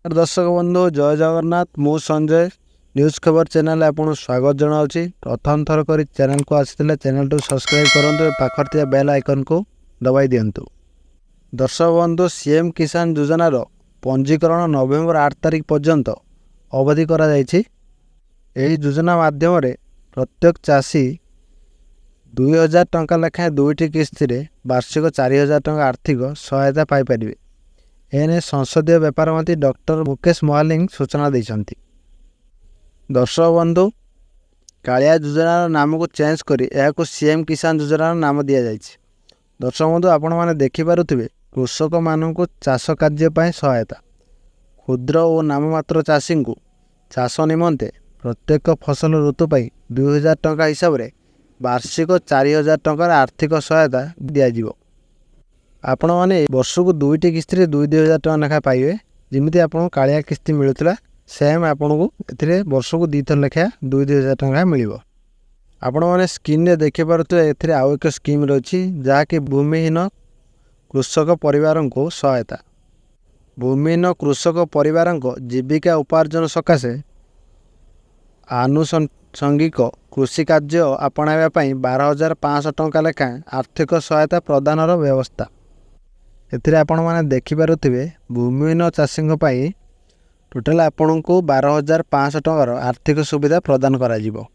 दर्शक बंधु जय जगन्नाथ मु संजय न्यूज खबर चैनल आपन स्वागत जनावछि। प्रथम थर करी चैनल को आसिले चैनल टू सब्सक्राइब करंतु पाखर थिया बेल आइकन को दबाई दियंतु। दर्शक बंधु सीएम किसान योजना रो पंजीकरण नवेम्बर 8 तारिख पर्यंत अवधि करा जायछि। एही योजना माध्यम रे प्रत्येक चाषी 2000 टंका लेखा दुईटी किस्ती रे वार्षिक 4000 टंका आर्थिक सहायता पाई परिबे। एने संसदीय व्यापार मंत्री डॉक्टर मुकेश महालिंग सूचना देइछंती। दर्शक बंधु कालिया योजना नाम को चेंज करी या सीएम किसान योजना नाम दिया जाइछि। दर्शक बंधु आपण माने देखि पारुथिबे कृषक मानन को चाष कार्य पय सहायता क्षुद्र और नाममात्र चाषी को चाष निमंते प्रत्येक फसल ऋतु पय 2000 टंका हिसाब रे वार्षिक 4000 टंका आर्थिक सहायता दिया जिवो। आपण माने वर्ष को दुईटी किस्ती रे 2000 टंका लेखा पाइबे। जिमिति आपण कालिया किस्ती मिलुतला सेम आपण को एथिरे वर्ष को 2 थर लेखा 2000 टंका मिलिबो। आपण माने स्क्रीन रे देखि पारुते एथिरे आउ एक स्कीम रहछि जहा कि भूमिहीन कृषक परिवारन को सहायता। भूमिहीन कृषक परिवारन को जीविका उपार्जन सकाशे आनुषंगिक कृषि कार्य अपनाइबा पई 12500 टंका लेखा आर्थिक सहायता प्रदानर व्यवस्था। एथिरे आपण माने देखि पारुथिबे भूमिहीन चाषीଙ୍କ ପାଇଁ टोटल आपण को 12500 टंकार आर्थिक सुविधा प्रदान करा जिवो।